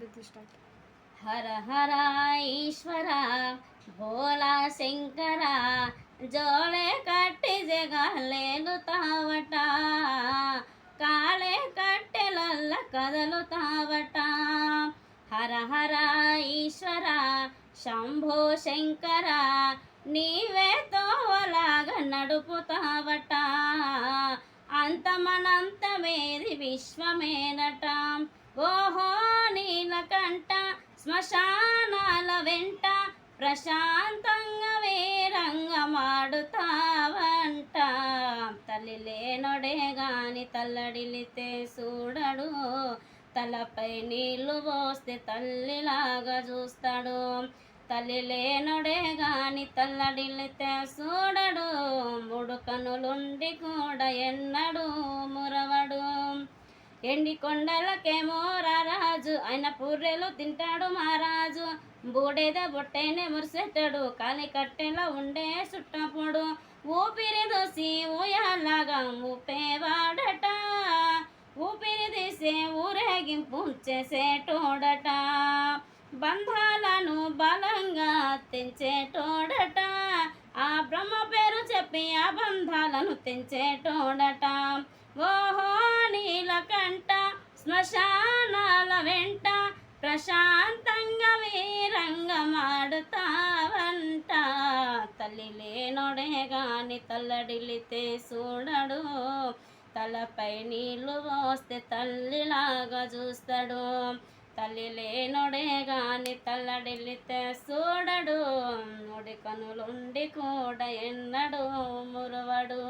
హర హర ఈశ్వర భోలా శంకర జోలే కట్టి జగలేలుతావట కాళే కట్టెలల్ల కదలుతావట హర హర ఈశ్వర శంభో శంకర నీవే తోవలాగా నడుపుతావట అంతమనంతమేది విశ్వమేనట ఓహో నీలకంఠ శ్మశానాల వెంట ప్రశాంతంగా వేరంగమాడుతావంట తల్లి లేనొడే గాని తల్లడిల్లితే చూడడు తలపై నీళ్లు పోస్తే తల్లిలాగా చూస్తాడు తల్లి లేనొడే గాని తల్లడిల్లితే చూడడు మూడు కనులుండి కూడా ఎన్నడు మురవడు ఎండి కొండలకేమో రారాజు ఆయన పుర్రెలు తింటాడు మహారాజు బూడేద బొట్టేనే మురిసెట్టాడు కాలి కట్టెలో ఉండే చుట్టప్పుడు ఊపిరి దోసి ఊయలాగా ఊపేవాడట ఊపిరి తీసే ఊరేగింపు చేసేటోడట బంధాలను బలంగా తెంచేటోడట ఆ బ్రహ్మ పేరు చెప్పి ఆ బంధాలను తెంచేటోడట ఓహో నీలకంఠ శ్మశానాల వెంట ప్రశాంతంగా వీరంగమాడుతావంట తల్లి లేనొడే గాని తల్లడిల్లితే చూడడు తలపై నీళ్లు పోస్తే తల్లిలాగా చూస్తాడు తల్లి లేనొడే గాని తల్లడిల్లితే చూడడు నుడి కనులుండి కూడా ఎన్నడు మురవడు